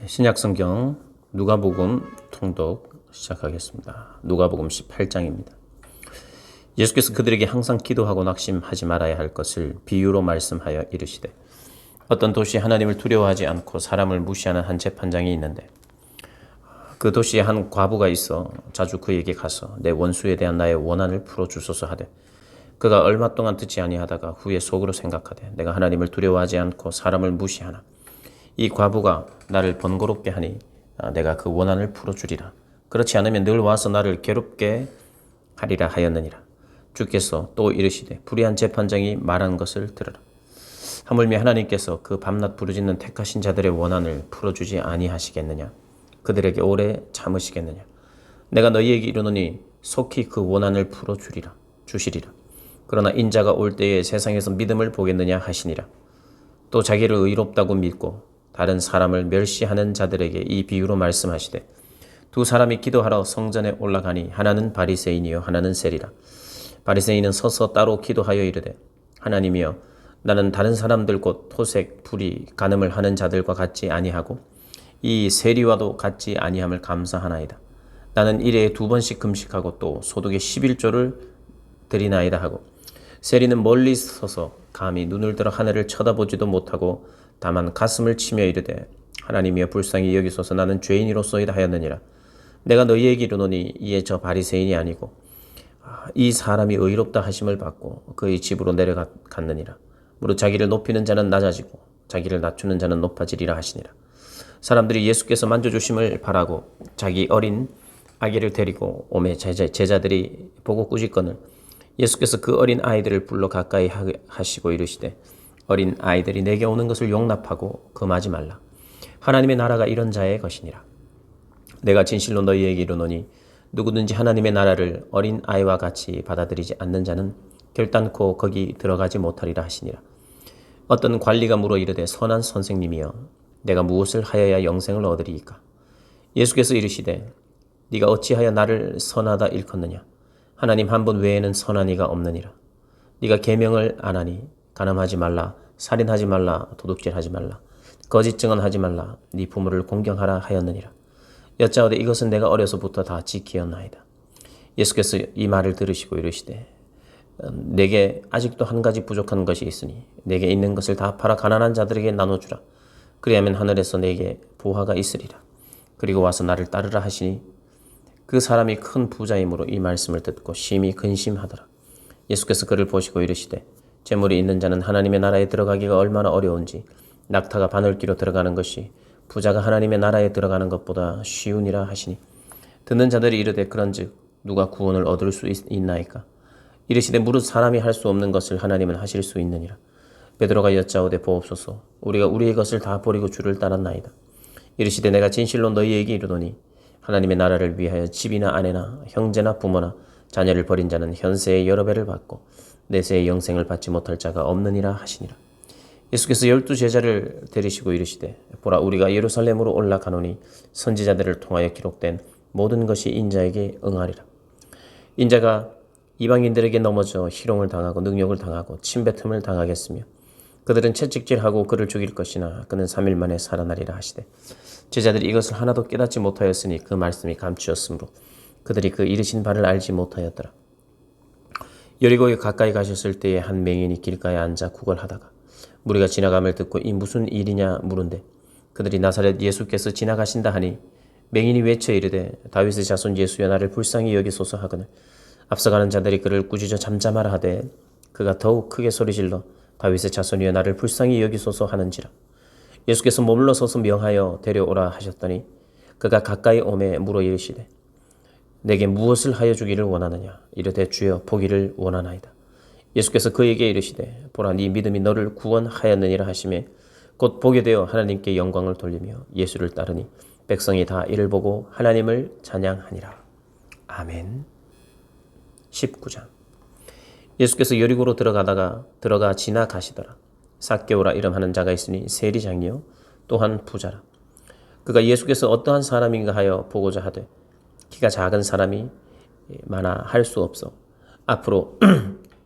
신약성경 누가복음 통독 시작하겠습니다. 누가복음 18장입니다. 예수께서 그들에게 항상 기도하고 낙심하지 말아야 할 것을 비유로 말씀하여 이르시되, 어떤 도시에 하나님을 두려워하지 않고 사람을 무시하는 한 재판장이 있는데, 그 도시에 한 과부가 있어 자주 그에게 가서 내 원수에 대한 나의 원한을 풀어주소서 하되, 그가 얼마 동안 듣지 아니하다가 후에 속으로 생각하되, 내가 하나님을 두려워하지 않고 사람을 무시하나 이 과부가 나를 번거롭게 하니 내가 그 원한을 풀어주리라. 그렇지 않으면 늘 와서 나를 괴롭게 하리라 하였느니라. 주께서 또 이르시되, 불의한 재판장이 말한 것을 들으라. 하물며 하나님께서 그 밤낮 부르짖는 택하신 자들의 원한을 풀어주지 아니하시겠느냐? 그들에게 오래 참으시겠느냐? 내가 너희에게 이르노니 속히 그 원한을 주시리라. 그러나 인자가 올 때에 세상에서 믿음을 보겠느냐 하시니라. 또 자기를 의롭다고 믿고 다른 사람을 멸시하는 자들에게 이 비유로 말씀하시되, 두 사람이 기도하러 성전에 올라가니 하나는 바리새인이요 하나는 세리라. 바리새인은 서서 따로 기도하여 이르되, 하나님이여, 나는 다른 사람들 곧 토색, 불의, 간음을 하는 자들과 같지 아니하고 이 세리와도 같지 아니함을 감사하나이다. 나는 일에 2번씩 금식하고 또 소득의 11조를 드리나이다 하고, 세리는 멀리 서서 감히 눈을 들어 하늘을 쳐다보지도 못하고 다만 가슴을 치며 이르되, 하나님이여 불쌍히 여기소서, 나는 죄인이로소이다 하였느니라. 내가 너희에게 이르노니 이에 저 바리새인이 아니고 이 사람이 의롭다 하심을 받고 그의 집으로 내려갔느니라. 무릇 자기를 높이는 자는 낮아지고 자기를 낮추는 자는 높아지리라 하시니라. 사람들이 예수께서 만져주심을 바라고 자기 어린 아기를 데리고 오매 제자들이 보고 꾸짖거늘 예수께서 그 어린 아이들을 불러 가까이 하시고 이르시되, 어린 아이들이 내게 오는 것을 용납하고 금하지 말라. 하나님의 나라가 이런 자의 것이니라. 내가 진실로 너희에게 이르노니 누구든지 하나님의 나라를 어린 아이와 같이 받아들이지 않는 자는 결단코 거기 들어가지 못하리라 하시니라. 어떤 관리가 물어 이르되, 선한 선생님이여, 내가 무엇을 하여야 영생을 얻으리이까? 예수께서 이르시되, 네가 어찌하여 나를 선하다 일컫느냐? 하나님 한 분 외에는 선한 이가 없느니라. 네가 계명을 안 하니 간음하지 말라, 살인하지 말라, 도둑질하지 말라, 거짓 증언하지 말라, 네 부모를 공경하라 하였느니라. 여짜오되 이것은 내가 어려서부터 다 지키었나이다. 예수께서 이 말을 들으시고 이르시되, 내게 아직도 한 가지 부족한 것이 있으니 내게 있는 것을 다 팔아 가난한 자들에게 나눠주라. 그리하면 하늘에서 내게 보화가 있으리라. 그리고 와서 나를 따르라 하시니 그 사람이 큰 부자이므로 이 말씀을 듣고 심히 근심하더라. 예수께서 그를 보시고 이르시되, 재물이 있는 자는 하나님의 나라에 들어가기가 얼마나 어려운지 낙타가 바늘기로 들어가는 것이 부자가 하나님의 나라에 들어가는 것보다 쉬우니라 하시니, 듣는 자들이 이르되, 그런즉 누가 구원을 얻을 수 있나이까? 이르시되, 무릇 사람이 할 수 없는 것을 하나님은 하실 수 있느니라. 베드로가 여짜오되, 보옵소서, 우리가 우리의 것을 다 버리고 주를 따랐나이다. 이르시되, 내가 진실로 너희에게 이르노니 하나님의 나라를 위하여 집이나 아내나 형제나 부모나 자녀를 버린 자는 현세의 여러 배를 받고 내세의 영생을 받지 못할 자가 없느니라 하시니라. 예수께서 12제자를 데리시고 이르시되, 보라, 우리가 예루살렘으로 올라가노니 선지자들을 통하여 기록된 모든 것이 인자에게 응하리라. 인자가 이방인들에게 넘어져 희롱을 당하고 능욕을 당하고 침뱉음을 당하겠으며 그들은 채찍질하고 그를 죽일 것이나 그는 3일 만에 살아나리라 하시되, 제자들이 이것을 하나도 깨닫지 못하였으니 그 말씀이 감추었으므로 그들이 그 이르신 바를 알지 못하였더라. 여리고에 가까이 가셨을 때에 한 맹인이 길가에 앉아 구걸하다가 무리가 지나감을 듣고 이 무슨 일이냐 물은데, 그들이 나사렛 예수께서 지나가신다 하니 맹인이 외쳐 이르되, 다윗의 자손 예수여, 나를 불쌍히 여기소서 하거늘 앞서가는 자들이 그를 꾸짖어 잠잠하라 하되, 그가 더욱 크게 소리질러 다윗의 자손이여, 나를 불쌍히 여기소서 하는지라. 예수께서 머물러 서서 명하여 데려오라 하셨더니 그가 가까이 오매 물어 이르시되, 내게 무엇을 하여 주기를 원하느냐? 이르되, 주여, 보기를 원하나이다. 예수께서 그에게 이르시되, 보라, 네 믿음이 너를 구원하였느니라 하시매 곧 보게 되어 하나님께 영광을 돌리며 예수를 따르니 백성이 다 이를 보고 하나님을 찬양하니라. 아멘. 19장. 예수께서 여리고로 들어가 지나가시더라. 삭개오라 이름하는 자가 있으니 세리장이요 또한 부자라. 그가 예수께서 어떠한 사람인가 하여 보고자 하되, 키가 작은 사람이 많아 할 수 없어 앞으로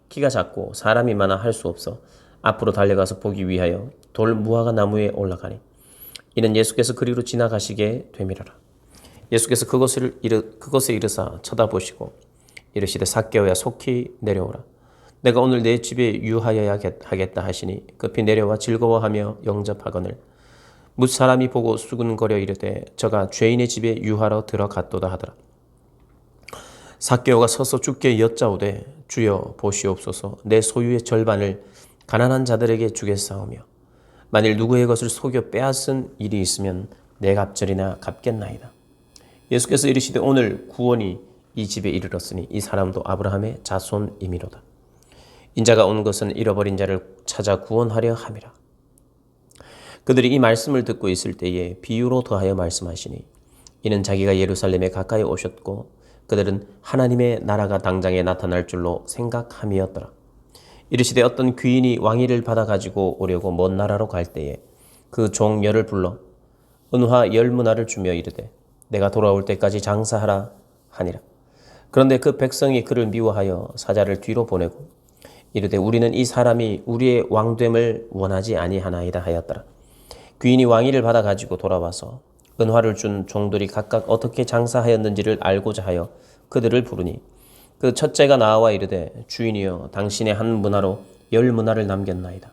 키가 작고 사람이 많아 할 수 없어 앞으로 달려가서 보기 위하여 돌 무화과 나무에 올라가니 이는 예수께서 그리로 지나가시게 되밀어라. 예수께서 그것에 이르사 쳐다보시고 이르시되 삭개오야 속히 내려오라. 내가 오늘 내 집에 유하여야 하겠다 하시니 급히 내려와 즐거워하며 영접하거늘 뭇사람이 보고 수군거려 이르되 저가 죄인의 집에 유하러 들어갔도다 하더라. 삭개오가 서서 주께 여짜오되 주여 보시옵소서 내 소유의 절반을 가난한 자들에게 주겠사오며 만일 누구의 것을 속여 빼앗은 일이 있으면 내 갑절이나 갚겠나이다. 예수께서 이르시되 오늘 구원이 이 집에 이르렀으니 이 사람도 아브라함의 자손이미로다. 인자가 온 것은 잃어버린 자를 찾아 구원하려 함이라. 그들이 이 말씀을 듣고 있을 때에 비유로 더하여 말씀하시니 이는 자기가 예루살렘에 가까이 오셨고 그들은 하나님의 나라가 당장에 나타날 줄로 생각함이었더라. 이르시되 어떤 귀인이 왕위를 받아 가지고 오려고 먼 나라로 갈 때에 그 종 열을 불러 은화 10문화를 주며 이르되 내가 돌아올 때까지 장사하라 하니라. 그런데 그 백성이 그를 미워하여 사자를 뒤로 보내고 이르되 우리는 이 사람이 우리의 왕됨을 원하지 아니하나이다 하였더라. 귀인이 왕위를 받아 가지고 돌아와서 은화를 준 종들이 각각 어떻게 장사하였는지를 알고자 하여 그들을 부르니 그 첫째가 나와 이르되 주인이여 당신의 한 문화로 10문화를 남겼나이다.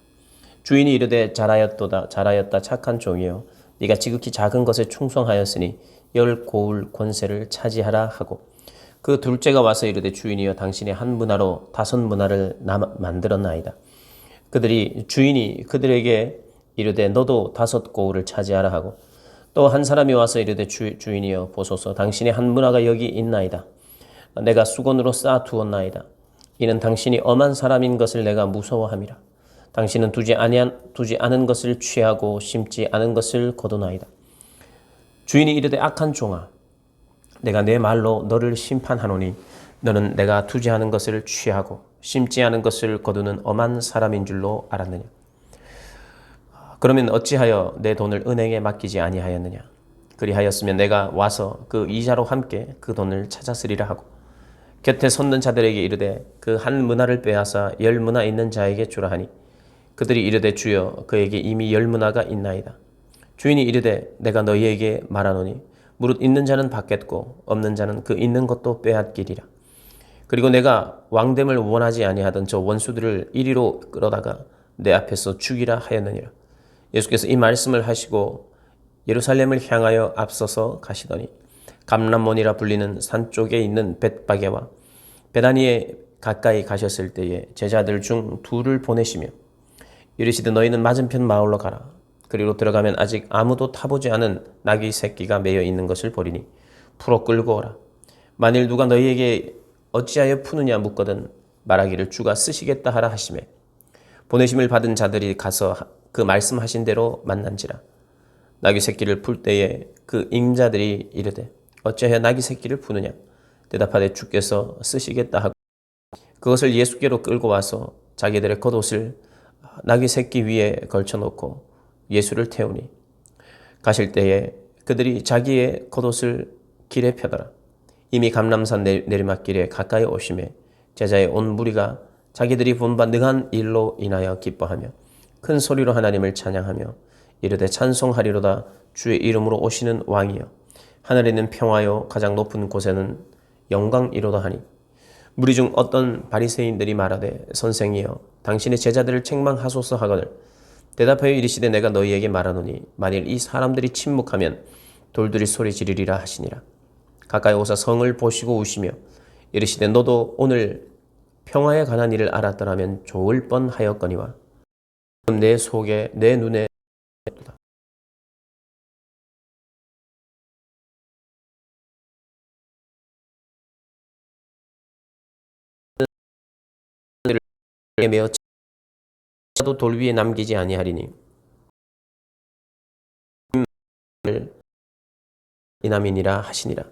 주인이 이르되 잘하였다 착한 종이여 네가 지극히 작은 것에 충성하였으니 10고울 권세를 차지하라 하고 그 둘째가 와서 이르되 주인이여 당신의 한 문화로 5문화를 만들었나이다. 주인이 그들에게 이르되 너도 5고울을 차지하라 하고 또 한 사람이 와서 이르되 주인이여 보소서 당신의 한 문화가 여기 있나이다. 내가 수건으로 쌓아 두었나이다. 이는 당신이 엄한 사람인 것을 내가 무서워함이라. 당신은 두지 않은 것을 취하고 심지 않은 것을 거두나이다. 주인이 이르되 악한 종아 내가 내 말로 너를 심판하노니 너는 내가 두지 않은 것을 취하고 심지 않은 것을 거두는 엄한 사람인 줄로 알았느냐. 그러면 어찌하여 내 돈을 은행에 맡기지 아니하였느냐. 그리하였으면 내가 와서 그 이자로 함께 그 돈을 찾았으리라 하고 곁에 섰는 자들에게 이르되 그 한 문화를 빼앗아 10문화 있는 자에게 주라 하니 그들이 이르되 주여 그에게 이미 10문화가 있나이다. 주인이 이르되 내가 너희에게 말하노니 무릇 있는 자는 받겠고 없는 자는 그 있는 것도 빼앗기리라. 그리고 내가 왕됨을 원하지 아니하던 저 원수들을 이리로 끌어다가 내 앞에서 죽이라 하였느니라. 예수께서 이 말씀을 하시고 예루살렘을 향하여 앞서서 가시더니 감람몬이라 불리는 산 쪽에 있는 벳바게와 베다니에 가까이 가셨을 때에 제자들 중 둘을 보내시며 이르시되 너희는 맞은편 마을로 가라. 그리로 들어가면 아직 아무도 타보지 않은 나귀 새끼가 매여 있는 것을 보리니 풀어 끌고 오라. 만일 누가 너희에게 어찌하여 푸느냐 묻거든 말하기를 주가 쓰시겠다 하라 하시매 보내심을 받은 자들이 가서 그 말씀하신 대로 만난지라. 나귀 새끼를 풀 때에 그 임자들이 이르되 어찌하여 나귀 새끼를 푸느냐 대답하되 주께서 쓰시겠다 하고 그것을 예수께로 끌고 와서 자기들의 겉옷을 나귀 새끼 위에 걸쳐놓고 예수를 태우니 가실 때에 그들이 자기의 겉옷을 길에 펴더라. 이미 감람산 내리막길에 가까이 오심에 제자의 온 무리가 자기들이 본 바 능한 일로 인하여 기뻐하며 큰 소리로 하나님을 찬양하며 이르되 찬송하리로다 주의 이름으로 오시는 왕이여 하늘에 있는 평화요 가장 높은 곳에는 영광이로다 하니 무리 중 어떤 바리새인들이 말하되 선생이여 당신의 제자들을 책망하소서 하거늘 대답하여 이르시되 내가 너희에게 말하노니 만일 이 사람들이 침묵하면 돌들이 소리 지르리라 하시니라. 가까이 오사 성을 보시고 우시며 이르시되 너도 오늘 평화에 관한 일을 알았더라면 좋을 뻔하였거니와 내 속에 내 눈에 매어 도 돌 위에 남기지 아니하리니 이남이니라 하시니라.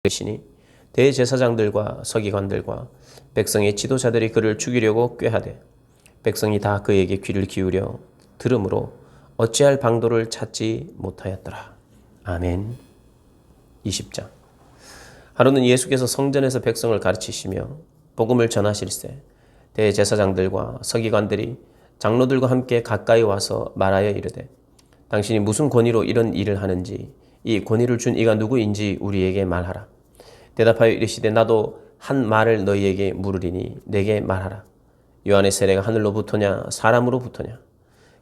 성들이 대제사장들과 서기관들과 백성의 지도자들이 그를 죽이려고 꾀하되 백성이 다 그에게 귀를 기울여 들으므로 어찌할 방도를 찾지 못하였더라. 아멘. 20장. 하루는 예수께서 성전에서 백성을 가르치시며 복음을 전하실세 대제사장들과 서기관들이 장로들과 함께 가까이 와서 말하여 이르되 당신이 무슨 권위로 이런 일을 하는지 이 권위를 준 이가 누구인지 우리에게 말하라. 대답하여 이르시되 나도 한 말을 너희에게 물으리니 내게 말하라. 요한의 세례가 하늘로부터냐 사람으로부터냐.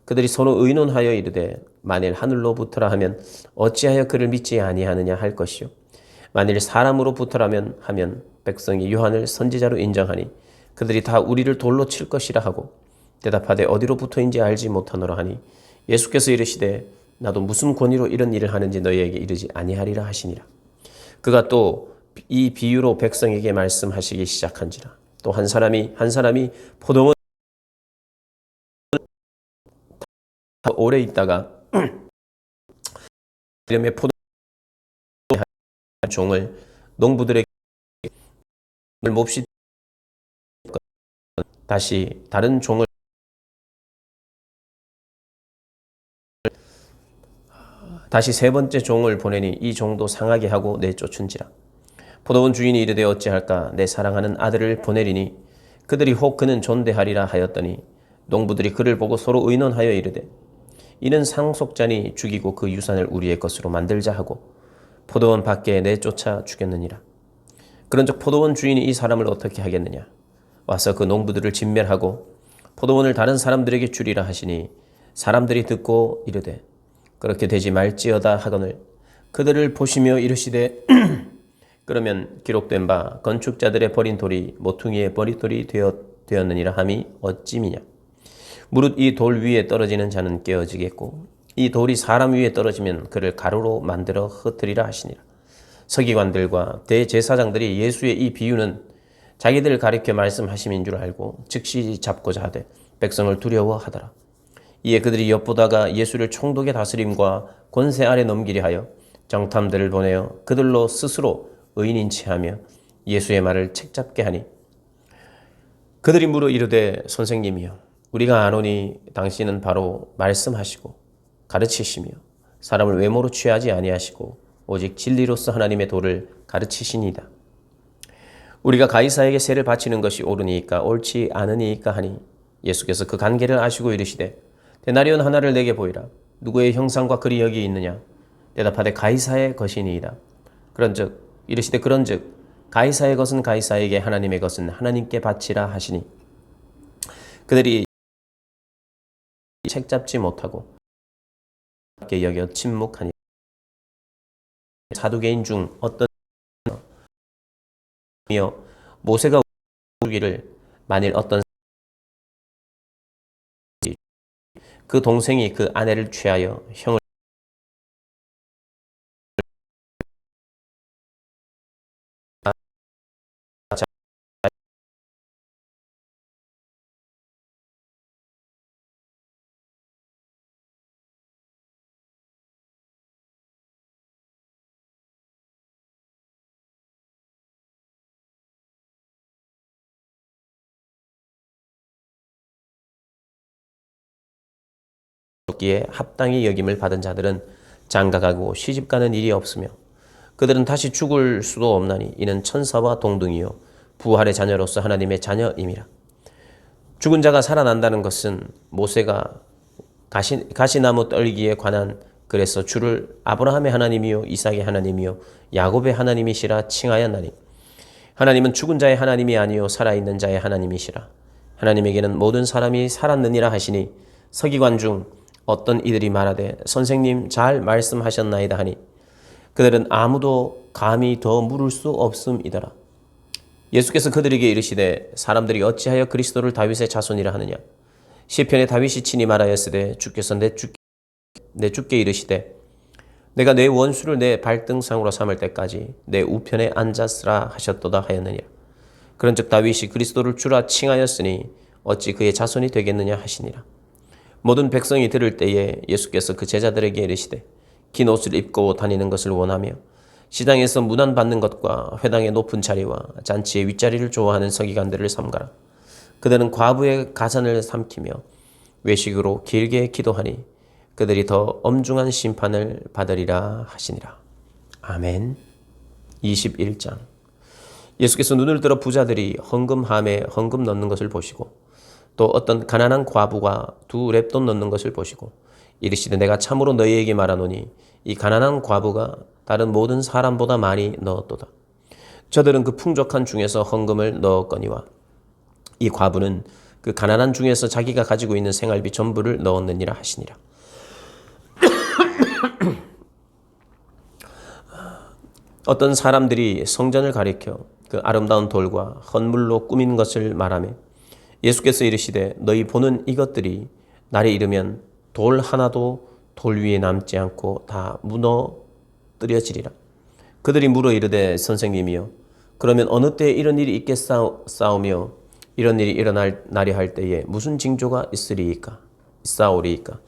그들이 서로 의논하여 이르되 만일 하늘로부터라 하면 어찌하여 그를 믿지 아니하느냐 할 것이요 만일 사람으로부터라면 하면 백성이 요한을 선지자로 인정하니 그들이 다 우리를 돌로 칠 것이라 하고 대답하되 어디로부터인지 알지 못하노라 하니 예수께서 이르시되 나도 무슨 권위로 이런 일을 하는지 너희에게 이르지 아니하리라 하시니라. 그가 또 이 비유로 백성에게 말씀하시기 시작한지라. 또 한 사람이 포도원 오래 있다가 이름의 포도 종을 농부들에게 몹시 다시 다른 종을 다시 세 번째 종을 보내니 이 종도 상하게 하고 내쫓은지라. 포도원 주인이 이르되 어찌할까 내 사랑하는 아들을 보내리니 그들이 혹 그는 존대하리라 하였더니 농부들이 그를 보고 서로 의논하여 이르되 이는 상속자니 죽이고 그 유산을 우리의 것으로 만들자 하고 포도원 밖에 내쫓아 죽였느니라. 그런즉 포도원 주인이 이 사람을 어떻게 하겠느냐. 와서 그 농부들을 진멸하고 포도원을 다른 사람들에게 주리라 하시니 사람들이 듣고 이르되 그렇게 되지 말지어다 하거늘 그들을 보시며 이르시되 그러면 기록된 바 건축자들의 버린 돌이 모퉁이의 버릿돌이 되었느니라 함이 어찌미냐. 무릇 이 돌 위에 떨어지는 자는 깨어지겠고 이 돌이 사람 위에 떨어지면 그를 가루로 만들어 흩으리라 하시니라. 서기관들과 대제사장들이 예수의 이 비유는 자기들 가리켜 말씀하심인 줄 알고 즉시 잡고자 하되 백성을 두려워하더라. 이에 그들이 엿보다가 예수를 총독의 다스림과 권세 아래 넘기려 하여 정탐들을 보내어 그들로 스스로 의인인 체하며 예수의 말을 책잡게 하니 그들이 물어 이르되 선생님이여 우리가 아노니 당신은 바로 말씀하시고 가르치시며 사람을 외모로 취하지 아니하시고 오직 진리로서 하나님의 도를 가르치시니이다. 우리가 가이사에게 세를 바치는 것이 옳으니까 옳지 않으니까 하니 예수께서 그 관계를 아시고 이르시되 데나리온 하나를 내게 보이라. 누구의 형상과 글이 여기 있느냐. 대답하되 가이사의 것이니이다. 그런즉 가이사의 것은 가이사에게 하나님의 것은 하나님께 바치라 하시니 그들이 책잡지 못하고 여겨 침묵하니 사두개인 중 어떤 이여 모세가 우기를 만일 어떤 그 동생이 그 아내를 취하여 형을 기에 합당히 여김을 받은 자들은 장가가고 시집가는 일이 없으며 그들은 다시 죽을 수도 없나니 이는 천사와 동등이요 부활의 자녀로서 하나님의 자녀임이라. 죽은 자가 살아난다는 것은 모세가 가시나무 떨기에 관한 그래서 주를 아브라함의 하나님이요 이삭의 하나님이요 야곱의 하나님이시라 칭하였나니 하나님은 죽은 자의 하나님이 아니요 살아있는 자의 하나님이시라. 하나님에게는 모든 사람이 살았느니라 하시니 서기관 중 어떤 이들이 말하되 선생님 잘 말씀하셨나이다 하니 그들은 아무도 감히 더 물을 수 없음이더라. 예수께서 그들에게 이르시되 사람들이 어찌하여 그리스도를 다윗의 자손이라 하느냐. 시편에 다윗이 친히 말하였으되 주께서 내 주께 이르시되 내가 내 원수를 내 발등상으로 삼을 때까지 내 우편에 앉았으라 하셨도다 하였느니라. 그런즉 다윗이 그리스도를 주라 칭하였으니 어찌 그의 자손이 되겠느냐 하시니라. 모든 백성이 들을 때에 예수께서 그 제자들에게 이르시되 긴 옷을 입고 다니는 것을 원하며 시장에서 문안받는 것과 회당의 높은 자리와 잔치의 윗자리를 좋아하는 서기관들을 삼가라. 그들은 과부의 가산을 삼키며 외식으로 길게 기도하니 그들이 더 엄중한 심판을 받으리라 하시니라. 아멘. 21장. 예수께서 눈을 들어 부자들이 헌금함에 헌금 넣는 것을 보시고 또 어떤 가난한 과부가 2렙돈 넣는 것을 보시고 이르시되 내가 참으로 너희에게 말하노니 이 가난한 과부가 다른 모든 사람보다 많이 넣었도다. 저들은 그 풍족한 중에서 헌금을 넣었거니와 이 과부는 그 가난한 중에서 자기가 가지고 있는 생활비 전부를 넣었느니라 하시니라. 어떤 사람들이 성전을 가리켜 그 아름다운 돌과 헌물로 꾸민 것을 말하며 예수께서 이르시되 너희 보는 이것들이 날이 이르면 돌 하나도 돌 위에 남지 않고 다 무너뜨려지리라. 그들이 물어 이르되 선생님이여 그러면 어느 때에 이런 일이 있겠사오며 이런 일이 일어날 날이 할 때에 무슨 징조가 있사오리이까.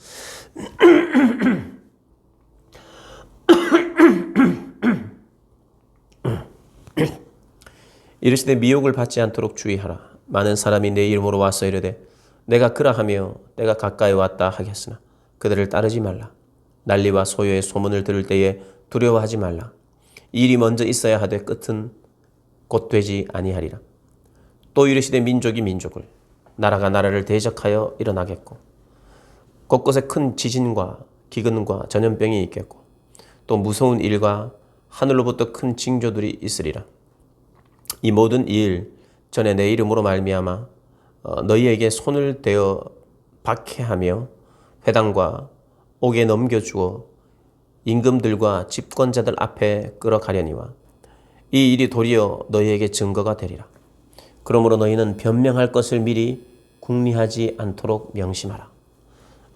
이르시되 미혹을 받지 않도록 주의하라. 많은 사람이 내 이름으로 와서 이르되 내가 그라하며 때가 가까이 왔다 하겠으나 그들을 따르지 말라. 난리와 소요의 소문을 들을 때에 두려워하지 말라. 일이 먼저 있어야 하되 끝은 곧 되지 아니하리라. 또 이르시되 민족이 민족을 나라가 나라를 대적하여 일어나겠고 곳곳에 큰 지진과 기근과 전염병이 있겠고 또 무서운 일과 하늘로부터 큰 징조들이 있으리라. 이 모든 일 전에 내 이름으로 말미암아 너희에게 손을 대어 박해하며 회당과 옥에 넘겨주어 임금들과 집권자들 앞에 끌어가려니와 이 일이 도리어 너희에게 증거가 되리라. 그러므로 너희는 변명할 것을 미리 궁리하지 않도록 명심하라.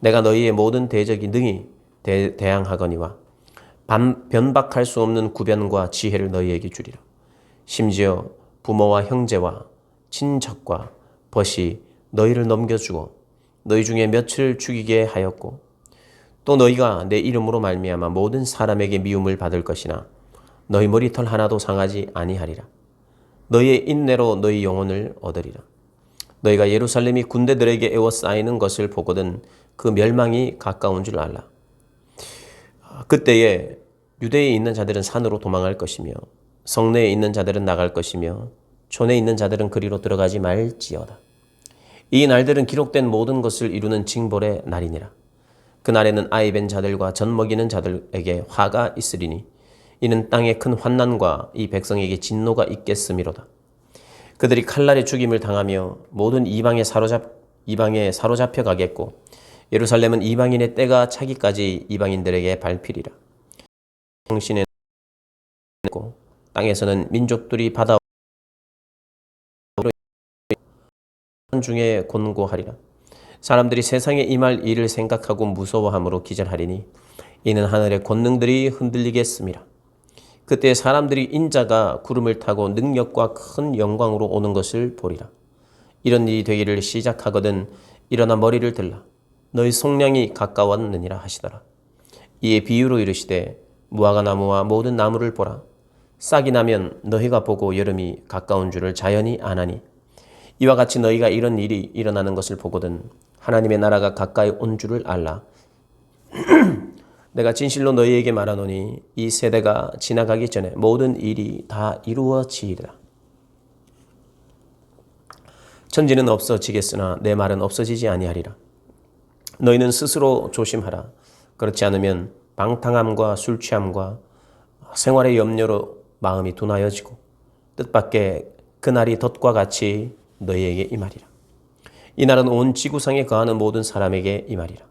내가 너희의 모든 대적이 능히 대항하거니와 변박할 수 없는 구변과 지혜를 너희에게 주리라. 심지어 부모와 형제와 친척과 벗이 너희를 넘겨주고 너희 중에 몇을 죽이게 하였고 또 너희가 내 이름으로 말미암아 모든 사람에게 미움을 받을 것이나 너희 머리털 하나도 상하지 아니하리라. 너희의 인내로 너희 영혼을 얻으리라. 너희가 예루살렘이 군대들에게 에워싸이는 것을 보거든 그 멸망이 가까운 줄 알라. 그때에 유대에 있는 자들은 산으로 도망할 것이며 성내에 있는 자들은 나갈 것이며 촌에 있는 자들은 그리로 들어가지 말지어다. 이 날들은 기록된 모든 것을 이루는 징벌의 날이니라. 그날에는 아이 벤 자들과 젖 먹이는 자들에게 화가 있으리니 이는 땅에 큰 환난과 이 백성에게 진노가 있겠음이로다. 그들이 칼날에 죽임을 당하며 모든 이방에 사로잡혀 가겠고 예루살렘은 이방인의 때가 차기까지 이방인들에게 밟히리라. 당신의 땅에서는 민족들이 바다 중에 곤고하리라. 사람들이 세상에 임할 일을 생각하고 무서워함으로 기절하리니 이는 하늘의 권능들이 흔들리겠음이라. 그때 사람들이 인자가 구름을 타고 능력과 큰 영광으로 오는 것을 보리라. 이런 일이 되기를 시작하거든 일어나 머리를 들라. 너희 속량이 가까웠느니라 하시더라. 이에 비유로 이르시되 무화과 나무와 모든 나무를 보라. 싹이 나면 너희가 보고 여름이 가까운 줄을 자연히 아나니 이와 같이 너희가 이런 일이 일어나는 것을 보거든 하나님의 나라가 가까이 온 줄을 알라. 내가 진실로 너희에게 말하노니 이 세대가 지나가기 전에 모든 일이 다 이루어지리라. 천지는 없어지겠으나 내 말은 없어지지 아니하리라. 너희는 스스로 조심하라. 그렇지 않으면 방탕함과 술 취함과 생활의 염려로 마음이 둔하여지고 뜻밖의 그날이 덫과 같이 너희에게 임하리라. 이 날은 온 지구상에 거하는 모든 사람에게 임하리라.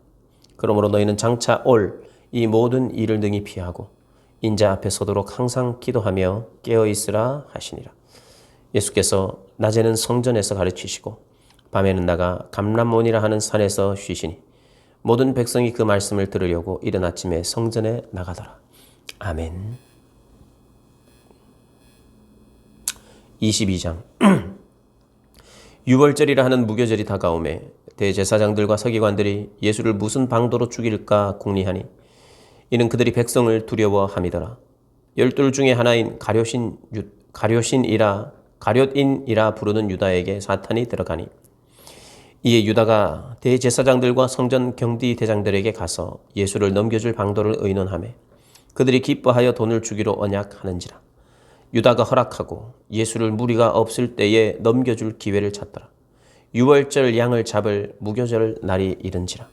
그러므로 너희는 장차 올 이 모든 일을 능히 피하고 인자 앞에 서도록 항상 기도하며 깨어있으라 하시니라. 예수께서 낮에는 성전에서 가르치시고 밤에는 나가 감람몬이라 하는 산에서 쉬시니 모든 백성이 그 말씀을 들으려고 이른 아침에 성전에 나가더라. 아멘. 22장. 유월절이라 하는 무교절이 다가오매 대제사장들과 서기관들이 예수를 무슨 방도로 죽일까 궁리하니 이는 그들이 백성을 두려워함이더라. 12 중에 하나인 가룟인이라 부르는 유다에게 사탄이 들어가니 이에 유다가 대제사장들과 성전 경비 대장들에게 가서 예수를 넘겨줄 방도를 의논하며 그들이 기뻐하여 돈을 주기로 언약하는지라. 유다가 허락하고 예수를 무리가 없을 때에 넘겨줄 기회를 찾더라. 유월절 양을 잡을 무교절 날이 이른지라.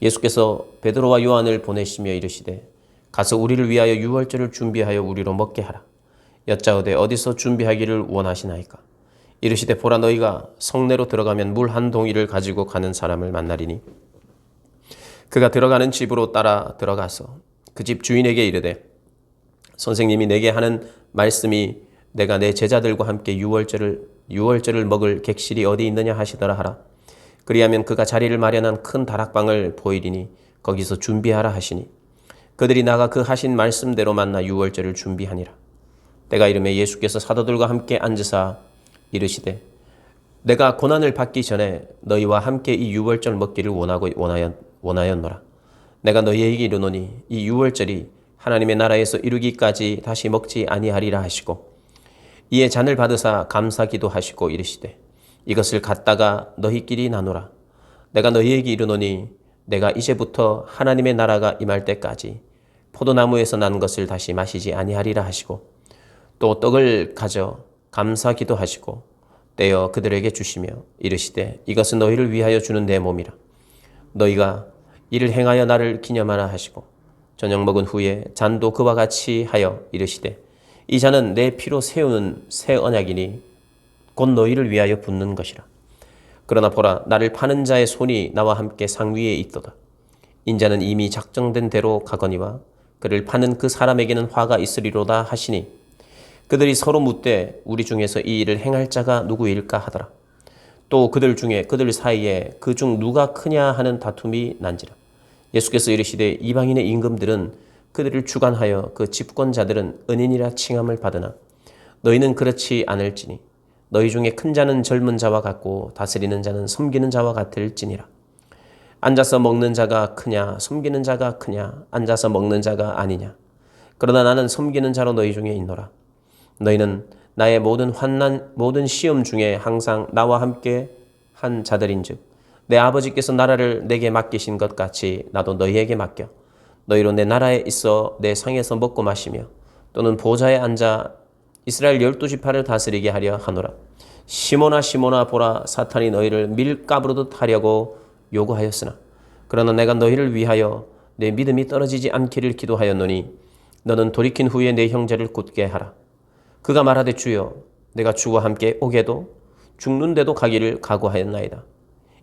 예수께서 베드로와 요한을 보내시며 이르시되 가서 우리를 위하여 유월절을 준비하여 우리로 먹게 하라. 여짜오되 어디서 준비하기를 원하시나이까. 이르시되 보라, 너희가 성내로 들어가면 물 한 동이를 가지고 가는 사람을 만나리니 그가 들어가는 집으로 따라 들어가서 그 집 주인에게 이르되 선생님이 내게 하는 말씀이 내가 내 제자들과 함께 유월절을 먹을 객실이 어디 있느냐 하시더라 하라. 그리하면 그가 자리를 마련한 큰 다락방을 보이리니 거기서 준비하라 하시니 그들이 나가 그 하신 말씀대로 만나 유월절을 준비하니라. 때가 이르매 예수께서 사도들과 함께 앉으사 이르시되 내가 고난을 받기 전에 너희와 함께 이 유월절 먹기를 원하였노라. 내가 너희에게 이르노니 이 유월절이 하나님의 나라에서 이루기까지 다시 먹지 아니하리라 하시고 이에 잔을 받으사 감사 기도하시고 이르시되 이것을 갖다가 너희끼리 나누라. 내가 너희에게 이르노니 내가 이제부터 하나님의 나라가 임할 때까지 포도나무에서 난 것을 다시 마시지 아니하리라 하시고 또 떡을 가져 감사 기도하시고 떼어 그들에게 주시며 이르시되 이것은 너희를 위하여 주는 내 몸이라. 너희가 이를 행하여 나를 기념하라 하시고 저녁 먹은 후에 잔도 그와 같이 하여 이르시되 이 잔은 내 피로 세우는 새 언약이니 곧 너희를 위하여 붓는 것이라. 그러나 보라, 나를 파는 자의 손이 나와 함께 상 위에 있도다. 인자는 이미 작정된 대로 가거니와 그를 파는 그 사람에게는 화가 있으리로다 하시니 그들이 서로 묻되 우리 중에서 이 일을 행할 자가 누구일까 하더라. 또 그들 사이에 그 중 누가 크냐 하는 다툼이 난지라. 예수께서 이르시되 이방인의 임금들은 그들을 주관하여 그 집권자들은 은인이라 칭함을 받으나 너희는 그렇지 않을지니 너희 중에 큰 자는 젊은 자와 같고 다스리는 자는 섬기는 자와 같을지니라. 앉아서 먹는 자가 크냐 섬기는 자가 크냐. 앉아서 먹는 자가 아니냐. 그러나 나는 섬기는 자로 너희 중에 있노라. 너희는 나의 모든 시험 중에 항상 나와 함께 한 자들인즉 내 아버지께서 나라를 내게 맡기신 것 같이 나도 너희에게 맡겨 너희로 내 나라에 있어 내 상에서 먹고 마시며 또는 보좌에 앉아 이스라엘 12지파를 다스리게 하려 하노라. 시몬아 보라, 사탄이 너희를 밀가부르듯 하려고 요구하였으나 그러나 내가 너희를 위하여 내 믿음이 떨어지지 않기를 기도하였노니 너는 돌이킨 후에 내 형제를 굳게 하라. 그가 말하되 주여 내가 주와 함께 오게도 죽는데도 가기를 각오하였나이다.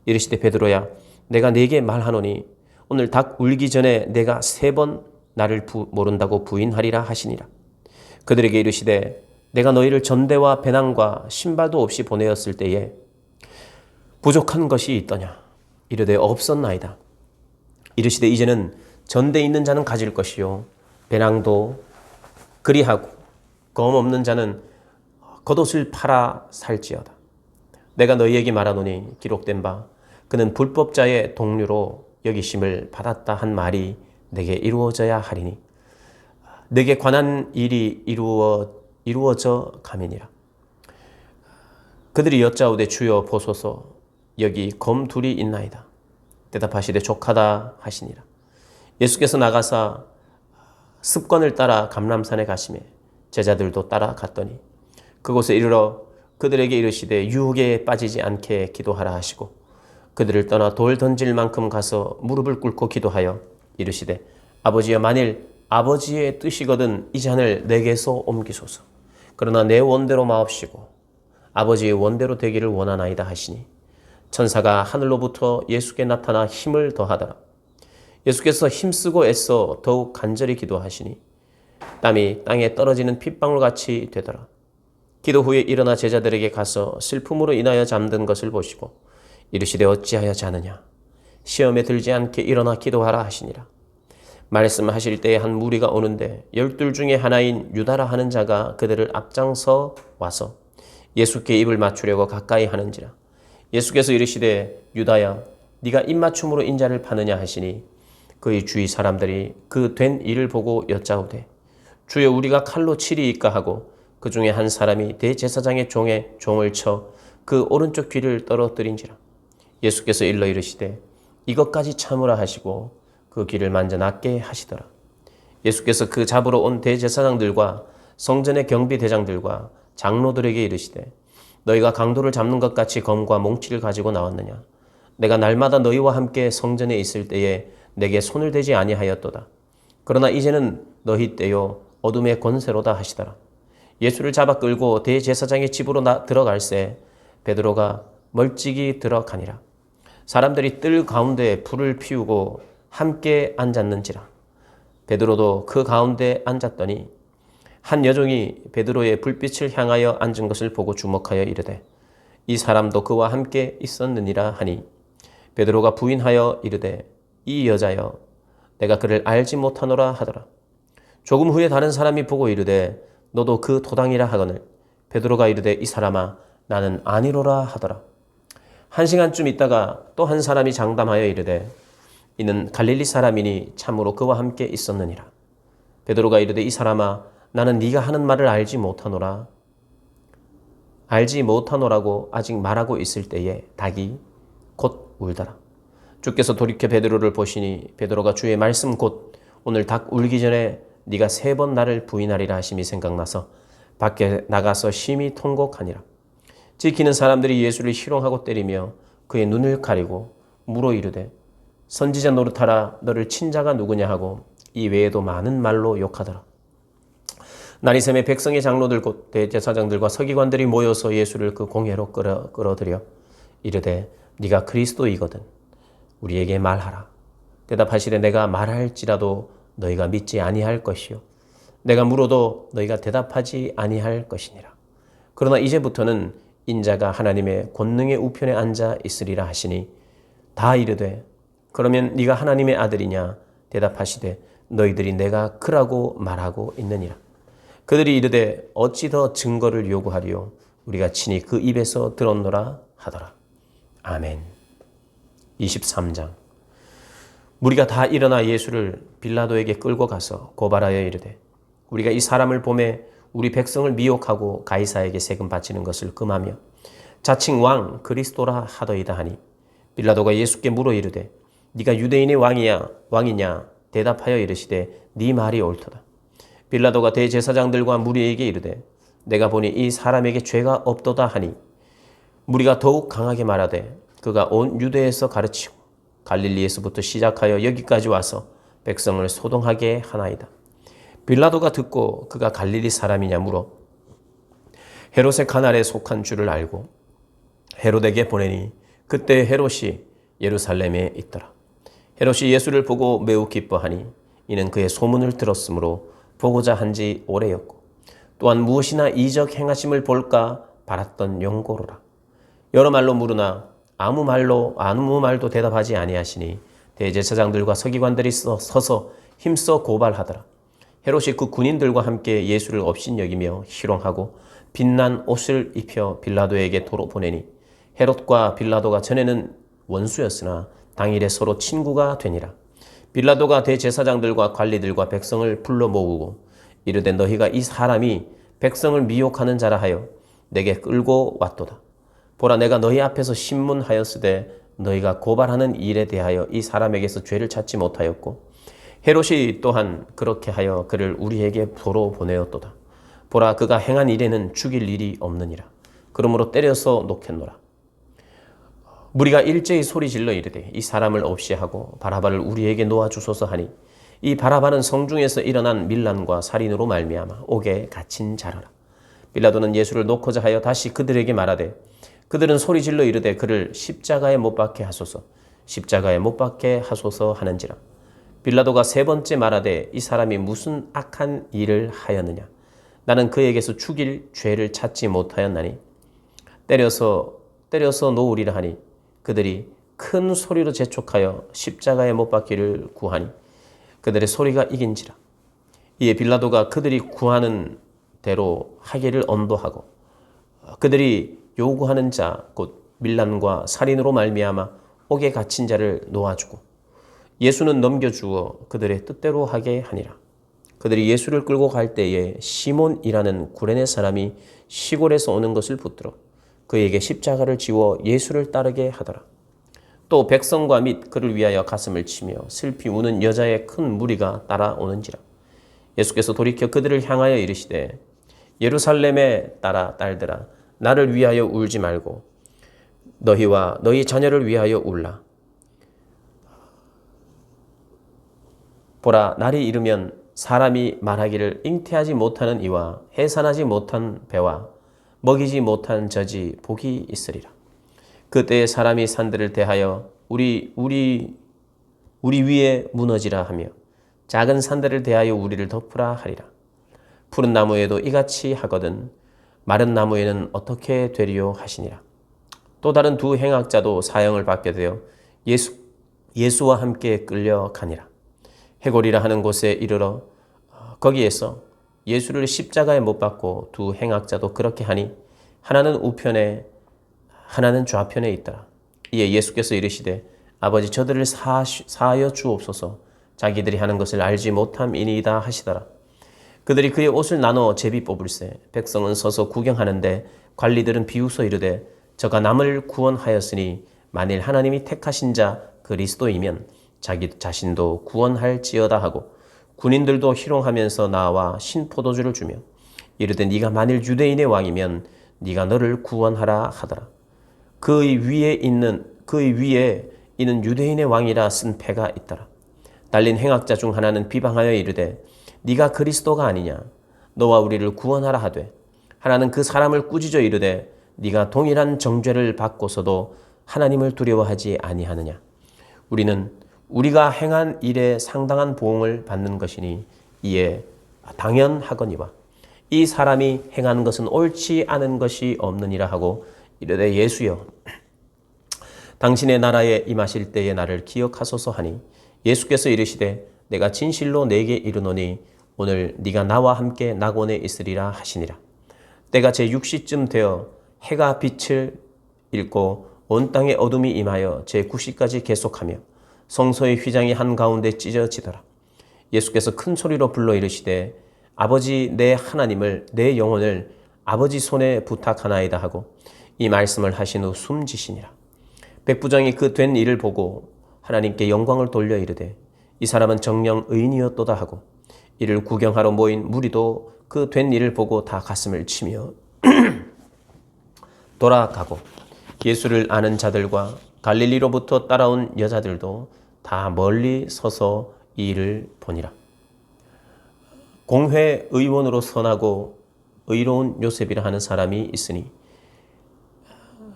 이르시되 베드로야 내가 네게 말하노니 오늘 닭 울기 전에 내가 3번 나를 모른다고 부인하리라 하시니라. 그들에게 이르시되 내가 너희를 전대와 배낭과 신발도 없이 보내었을 때에 부족한 것이 있더냐. 이르되 없었나이다. 이르시되 이제는 전대 있는 자는 가질 것이요 배낭도 그리하고 검 없는 자는 겉옷을 팔아 살지어다. 내가 너희에게 말하노니 기록된 바 그는 불법자의 동류로 여기심을 받았다 한 말이 내게 이루어져야 하리니 내게 관한 일이 이루어져 가면이라. 그들이 여짜오되 주여 보소서 여기 검 둘이 있나이다. 대답하시되 족하다 하시니라. 예수께서 나가사 습관을 따라 감람산에 가시매 제자들도 따라갔더니 그곳에 이르러 그들에게 이르시되 유혹에 빠지지 않게 기도하라 하시고 그들을 떠나 돌 던질 만큼 가서 무릎을 꿇고 기도하여 이르시되 아버지여 만일 아버지의 뜻이거든 이 잔을 내게서 옮기소서. 그러나 내 원대로 마옵시고 아버지의 원대로 되기를 원하나이다 하시니 천사가 하늘로부터 예수께 나타나 힘을 더하더라. 예수께서 힘쓰고 애써 더욱 간절히 기도하시니 땀이 땅에 떨어지는 핏방울같이 되더라. 기도 후에 일어나 제자들에게 가서 슬픔으로 인하여 잠든 것을 보시고 이르시되 어찌하여 자느냐. 시험에 들지 않게 일어나 기도하라 하시니라. 말씀하실 때에 한 무리가 오는데 12 중에 하나인 유다라 하는 자가 그들을 앞장서 와서 예수께 입을 맞추려고 가까이 하는지라. 예수께서 이르시되 유다야 네가 입맞춤으로 인자를 파느냐 하시니 그의 주위 사람들이 그 된 일을 보고 여짜오되 주여 우리가 칼로 치리이까 하고 그 중에 한 사람이 대제사장의 종을 쳐 그 오른쪽 귀를 떨어뜨린지라. 예수께서 일러 이르시되 이것까지 참으라 하시고 그 귀를 만져 낫게 하시더라. 예수께서 그 잡으러 온 대제사장들과 성전의 경비대장들과 장로들에게 이르시되 너희가 강도를 잡는 것 같이 검과 몽치를 가지고 나왔느냐? 내가 날마다 너희와 함께 성전에 있을 때에 내게 손을 대지 아니하였도다. 그러나 이제는 너희 때요 어둠의 권세로다 하시더라. 예수를 잡아 끌고 대제사장의 집으로 들어갈새 베드로가 멀찍이 들어가니라. 사람들이 뜰 가운데 불을 피우고 함께 앉았는지라. 베드로도 그 가운데 앉았더니 한 여종이 베드로의 불빛을 향하여 앉은 것을 보고 주목하여 이르되 이 사람도 그와 함께 있었느니라 하니 베드로가 부인하여 이르되 이 여자여 내가 그를 알지 못하노라 하더라. 조금 후에 다른 사람이 보고 이르되 너도 그 도당이라 하거늘 베드로가 이르되 이 사람아 나는 아니로라 하더라. 한 시간쯤 있다가 또 한 사람이 장담하여 이르되 이는 갈릴리 사람이니 참으로 그와 함께 있었느니라. 베드로가 이르되 이 사람아 나는 네가 하는 말을 알지 못하노라고 아직 말하고 있을 때에 닭이 곧 울더라. 주께서 돌이켜 베드로를 보시니 베드로가 주의 말씀 곧 오늘 닭 울기 전에 네가 3번 나를 부인하리라 하심이 생각나서 밖에 나가서 심히 통곡하니라. 지키는 사람들이 예수를 희롱하고 때리며 그의 눈을 가리고 물어 이르되 선지자 노릇하라 너를 친 자가 누구냐 하고 이 외에도 많은 말로 욕하더라. 나리샘의 백성의 장로들 곧 대제사장들과 서기관들이 모여서 예수를 그 공회로 끌어들여 이르되 네가 그리스도이거든 우리에게 말하라. 대답하시되 내가 말할지라도 너희가 믿지 아니할 것이요 내가 물어도 너희가 대답하지 아니할 것이니라. 그러나 이제부터는 인자가 하나님의 권능의 우편에 앉아 있으리라 하시니 다 이르되 그러면 네가 하나님의 아들이냐 대답하시되 너희들이 내가 그라고 말하고 있느니라. 그들이 이르되 어찌 더 증거를 요구하리요 우리가 친히 그 입에서 들었노라 하더라. 아멘. 23장. 무리가 다 일어나 예수를 빌라도에게 끌고 가서 고발하여 이르되 우리가 이 사람을 보매 우리 백성을 미혹하고 가이사에게 세금 바치는 것을 금하며 자칭 왕 그리스도라 하더이다 하니 빌라도가 예수께 물어 이르되 네가 유대인의 왕이냐 대답하여 이르시되 네 말이 옳도다. 빌라도가 대제사장들과 무리에게 이르되 내가 보니 이 사람에게 죄가 없도다 하니 무리가 더욱 강하게 말하되 그가 온 유대에서 가르치고 갈릴리에서부터 시작하여 여기까지 와서 백성을 소동하게 하나이다. 빌라도가 듣고 그가 갈릴리 사람이냐 물어 헤롯의 가날에 속한 줄을 알고 헤롯에게 보내니 그때 헤롯이 예루살렘에 있더라. 헤롯이 예수를 보고 매우 기뻐하니 이는 그의 소문을 들었으므로 보고자 한지 오래였고 또한 무엇이나 이적 행하심을 볼까 바랐던 용고로라. 여러 말로 물으나 아무 말도 대답하지 아니하시니 대제사장들과 서기관들이 서서 힘써 고발하더라. 헤롯이 그 군인들과 함께 예수를 업신여기며 희롱하고 빛난 옷을 입혀 빌라도에게 도로 보내니 헤롯과 빌라도가 전에는 원수였으나 당일에 서로 친구가 되니라. 빌라도가 대제사장들과 관리들과 백성을 불러 모으고 이르되 너희가 이 사람이 백성을 미혹하는 자라 하여 내게 끌고 왔도다. 보라 내가 너희 앞에서 신문하였으되 너희가 고발하는 일에 대하여 이 사람에게서 죄를 찾지 못하였고 헤롯이 또한 그렇게 하여 그를 우리에게 도로 보내었도다. 보라 그가 행한 일에는 죽일 일이 없느니라. 그러므로 때려서 놓겠노라. 무리가 일제히 소리질러 이르되 이 사람을 없이 하고 바라바를 우리에게 놓아주소서 하니 이 바라바는 성중에서 일어난 밀란과 살인으로 말미암아 옥에 갇힌 자라라. 빌라도는 예수를 놓고자 하여 다시 그들에게 말하되 그들은 소리질러 이르되 그를 십자가에 못 박게 하소서 하는지라. 빌라도가 3번째 말하되 이 사람이 무슨 악한 일을 하였느냐 나는 그에게서 죽일 죄를 찾지 못하였나니 때려서 놓으리라 하니 그들이 큰 소리로 재촉하여 십자가에 못 박기를 구하니 그들의 소리가 이긴지라. 이에 빌라도가 그들이 구하는 대로 하기를 엄도하고 그들이 요구하는 자 곧 밀란과 살인으로 말미암아 옥에 갇힌 자를 놓아주고 예수는 넘겨주어 그들의 뜻대로 하게 하니라. 그들이 예수를 끌고 갈 때에 시몬이라는 구레네 사람이 시골에서 오는 것을 붙들어 그에게 십자가를 지워 예수를 따르게 하더라. 또 백성과 및 그를 위하여 가슴을 치며 슬피 우는 여자의 큰 무리가 따라오는지라. 예수께서 돌이켜 그들을 향하여 이르시되 예루살렘에 따라 딸들아 나를 위하여 울지 말고 너희와 너희 자녀를 위하여 울라. 보라 날이 이르면 사람이 말하기를 잉태하지 못하는 이와 해산하지 못한 배와 먹이지 못한 젖이 복이 있으리라. 그때에 사람이 산들을 대하여 우리 위에 무너지라 하며 작은 산들을 대하여 우리를 덮으라 하리라. 푸른 나무에도 이같이 하거든 마른 나무에는 어떻게 되리요 하시니라. 또 다른 두 행악자도 사형을 받게 되어 예수와 함께 끌려가니라. 해골이라 하는 곳에 이르러 거기에서 예수를 십자가에 못 박고 두 행악자도 그렇게 하니 하나는 우편에 하나는 좌편에 있더라. 이에 예수께서 이르시되 아버지 저들을 사하여 주옵소서 자기들이 하는 것을 알지 못함이니이다 하시더라. 그들이 그의 옷을 나눠 제비 뽑을세 백성은 서서 구경하는데 관리들은 비웃어 이르되 저가 남을 구원하였으니 만일 하나님이 택하신 자 그리스도이면 자기 자신도 구원할지어다 하고 군인들도 희롱하면서 나와 신포도주를 주며 이르되 네가 만일 유대인의 왕이면 네가 너를 구원하라 하더라. 그의 위에 있는 유대인의 왕이라 쓴 패가 있더라. 달린 행악자 중 하나는 비방하여 이르되 네가 그리스도가 아니냐 너와 우리를 구원하라 하되 하나는 그 사람을 꾸짖어 이르되 네가 동일한 정죄를 받고서도 하나님을 두려워하지 아니하느냐. 우리는 우리가 행한 일에 상당한 보응을 받는 것이니 이에 당연하거니와 이 사람이 행한 것은 옳지 않은 것이 없느니라 하고 이르되 예수여 당신의 나라에 임하실 때에 나를 기억하소서 하니 예수께서 이르시되 내가 진실로 네게 이르노니 오늘 네가 나와 함께 낙원에 있으리라 하시니라. 때가 제6시쯤 되어 해가 빛을 잃고 온 땅에 어둠이 임하여 제9시까지 계속하며 성소의 휘장이 한가운데 찢어지더라. 예수께서 큰 소리로 불러 이르시되 아버지 내 하나님을 내 영혼을 아버지 손에 부탁하나이다 하고 이 말씀을 하신 후 숨지시니라. 백부장이 그 된 일을 보고 하나님께 영광을 돌려 이르되 이 사람은 정녕 의인이었도다 하고 이를 구경하러 모인 무리도 그 된 일을 보고 다 가슴을 치며 돌아가고 예수를 아는 자들과 갈릴리로부터 따라온 여자들도 다 멀리 서서 이 일을 보니라. 공회 의원으로 선하고 의로운 요셉이라 하는 사람이 있으니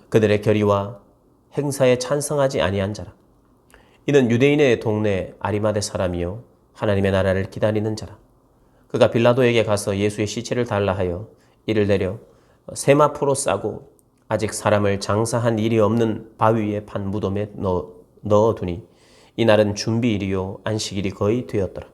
그들의 결의와 행사에 찬성하지 아니한 자라. 이는 유대인의 동네 아리마대 사람이요 하나님의 나라를 기다리는 자라. 그가 빌라도에게 가서 예수의 시체를 달라 하여 이를 내려 세마포로 싸고 아직 사람을 장사한 일이 없는 바위에 판 무덤에 넣어두니 이날은 준비일이요 안식일이 거의 되었더라.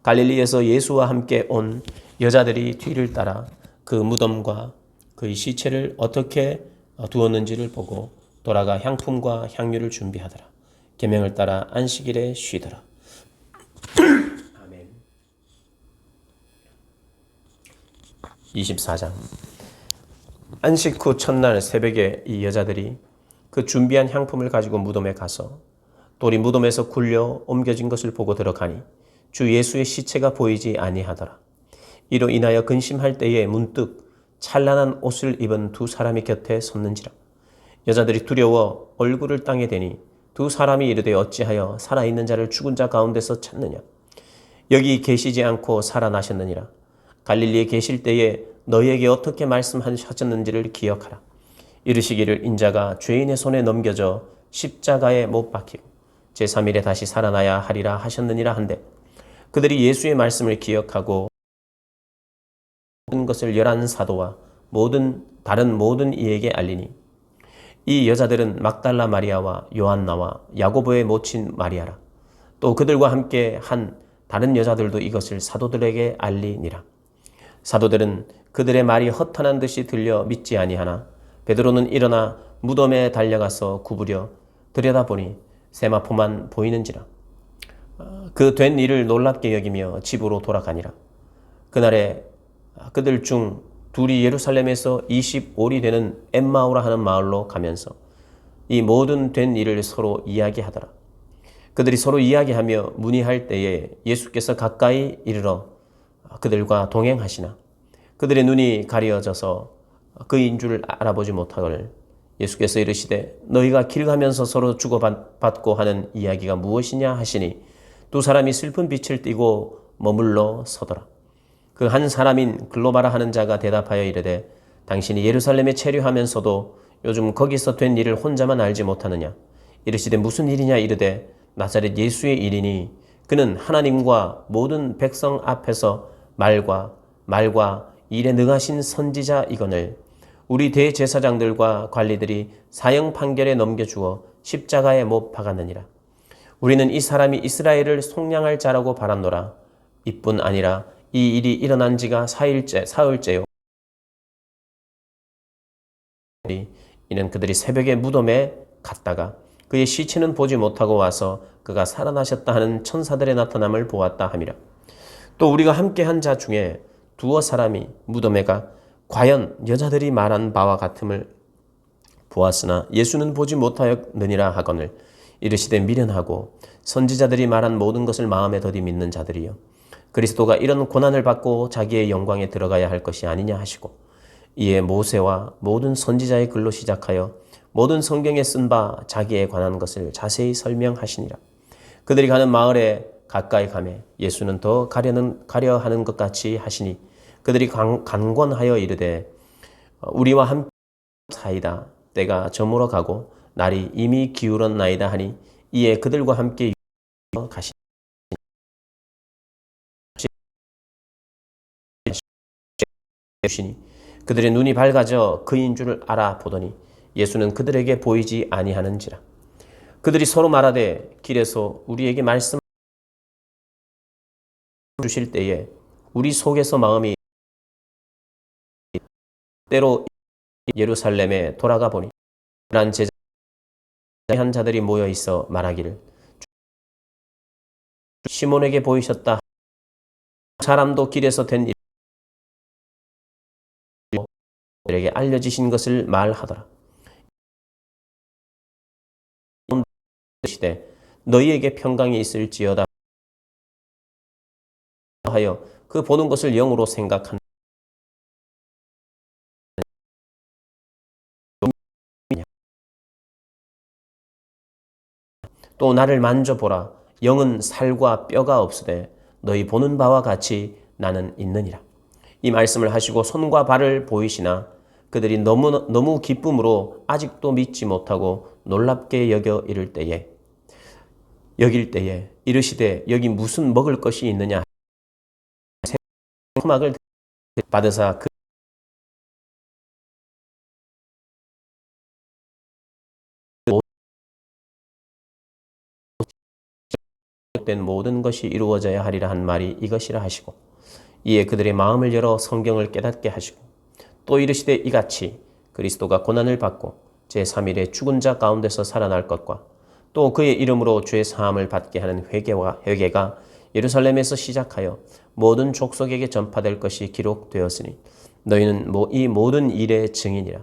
갈릴리에서 예수와 함께 온 여자들이 뒤를 따라 그 무덤과 그의 시체를 어떻게 두었는지를 보고 돌아가 향품과 향유를 준비하더라. 계명을 따라 안식일에 쉬더라. 아멘. 24장. 안식 후 첫날 새벽에 이 여자들이 그 준비한 향품을 가지고 무덤에 가서 돌이 무덤에서 굴려 옮겨진 것을 보고 들어가니 주 예수의 시체가 보이지 아니하더라. 이로 인하여 근심할 때에 문득 찬란한 옷을 입은 두 사람이 곁에 섰는지라. 여자들이 두려워 얼굴을 땅에 대니 두 사람이 이르되 어찌하여 살아있는 자를 죽은 자 가운데서 찾느냐. 여기 계시지 않고 살아나셨느니라. 갈릴리에 계실 때에 너희에게 어떻게 말씀하셨는지를 기억하라. 이르시기를 인자가 죄인의 손에 넘겨져 십자가에 못 박히고 제3일에 다시 살아나야 하리라 하셨느니라 한데 그들이 예수의 말씀을 기억하고 모든 것을 11사도와 다른 모든 이에게 알리니 이 여자들은 막달라 마리아와 요한나와 야고보의 모친 마리아라. 또 그들과 함께 한 다른 여자들도 이것을 사도들에게 알리니라. 사도들은 그들의 말이 허탄한 듯이 들려 믿지 아니하나 베드로는 일어나 무덤에 달려가서 구부려 들여다보니 세마포만 보이는지라. 그 된 일을 놀랍게 여기며 집으로 돌아가니라. 그날에 그들 중 둘이 예루살렘에서 25리 되는 엠마오라 하는 마을로 가면서 이 모든 된 일을 서로 이야기하더라. 그들이 서로 이야기하며 문의할 때에 예수께서 가까이 이르러 그들과 동행하시나 그들의 눈이 가려져서 그인 줄 알아보지 못하거늘 예수께서 이르시되 너희가 길 가면서 서로 주고받고 하는 이야기가 무엇이냐 하시니 두 사람이 슬픈 빛을 띠고 머물러 서더라. 그 한 사람인 글로바라 하는 자가 대답하여 이르되 당신이 예루살렘에 체류하면서도 요즘 거기서 된 일을 혼자만 알지 못하느냐. 이르시되 무슨 일이냐 이르되 나사렛 예수의 일이니 그는 하나님과 모든 백성 앞에서 말과 일에 능하신 선지자이거늘 우리 대제사장들과 관리들이 사형 판결에 넘겨주어 십자가에 못 박았느니라. 우리는 이 사람이 이스라엘을 속량할 자라고 바랐노라. 이뿐 아니라 이 일이 일어난 지가 사흘째요. 이는 그들이 새벽에 무덤에 갔다가 그의 시체는 보지 못하고 와서 그가 살아나셨다 하는 천사들의 나타남을 보았다 함이라. 또 우리가 함께한 자 중에 두어 사람이 무덤에 가 과연 여자들이 말한 바와 같음을 보았으나 예수는 보지 못하였느니라 하거늘 이르시되 미련하고 선지자들이 말한 모든 것을 마음에 더디 믿는 자들이여 그리스도가 이런 고난을 받고 자기의 영광에 들어가야 할 것이 아니냐 하시고 이에 모세와 모든 선지자의 글로 시작하여 모든 성경에 쓴 바 자기에 관한 것을 자세히 설명하시니라. 그들이 가는 마을에 가까이 가매 예수는 더 가려 하는 것 같이 하시니 그들이 간권하여 이르되 우리와 함께 사이다 때가 저물어 가고 날이 이미 기울었나이다 하니 이에 그들과 함께 가시니 그들의 눈이 밝아져 그인 줄을 알아보더니 예수는 그들에게 보이지 아니하는지라. 그들이 서로 말하되 길에서 우리에게 말씀 주실 때에 우리 속에서 마음이 때로 예루살렘에 돌아가 보니 란 제자 한 자들이 모여 있어 말하기를 시몬에게 보이셨다. 사람도 길에서 된 일에게 알려지신 것을 말하더라. 시대 너희에게 평강이 있을지어다 하여 그 보는 것을 영으로 생각한 또 나를 만져보라. 영은 살과 뼈가 없으되 너희 보는 바와 같이 나는 있느니라. 이 말씀을 하시고 손과 발을 보이시나 그들이 너무 기쁨으로 아직도 믿지 못하고 놀랍게 여길 때에 이르시되 여기 무슨 먹을 것이 있느냐. 토막을 받으사 된 모든 것이 이루어져야 하리라 한 말이 이것이라 하시고 이에 그들의 마음을 열어 성경을 깨닫게 하시고 또 이르시되 이같이 그리스도가 고난을 받고 제3일에 죽은 자 가운데서 살아날 것과 또 그의 이름으로 죄 사함을 받게 하는 회개가 예루살렘에서 시작하여 모든 족속에게 전파될 것이 기록되었으니 너희는 이 모든 일의 증인이라.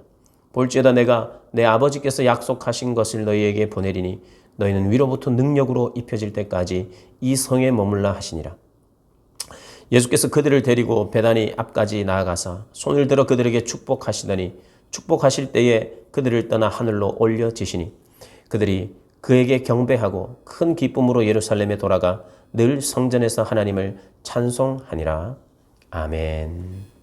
볼지어다 내가 내 아버지께서 약속하신 것을 너희에게 보내리니 너희는 위로부터 능력으로 입혀질 때까지 이 성에 머물라 하시니라. 예수께서 그들을 데리고 베다니 앞까지 나아가사 손을 들어 그들에게 축복하시더니 축복하실 때에 그들을 떠나 하늘로 올려지시니 그들이 그에게 경배하고 큰 기쁨으로 예루살렘에 돌아가 늘 성전에서 하나님을 찬송하니라. 아멘.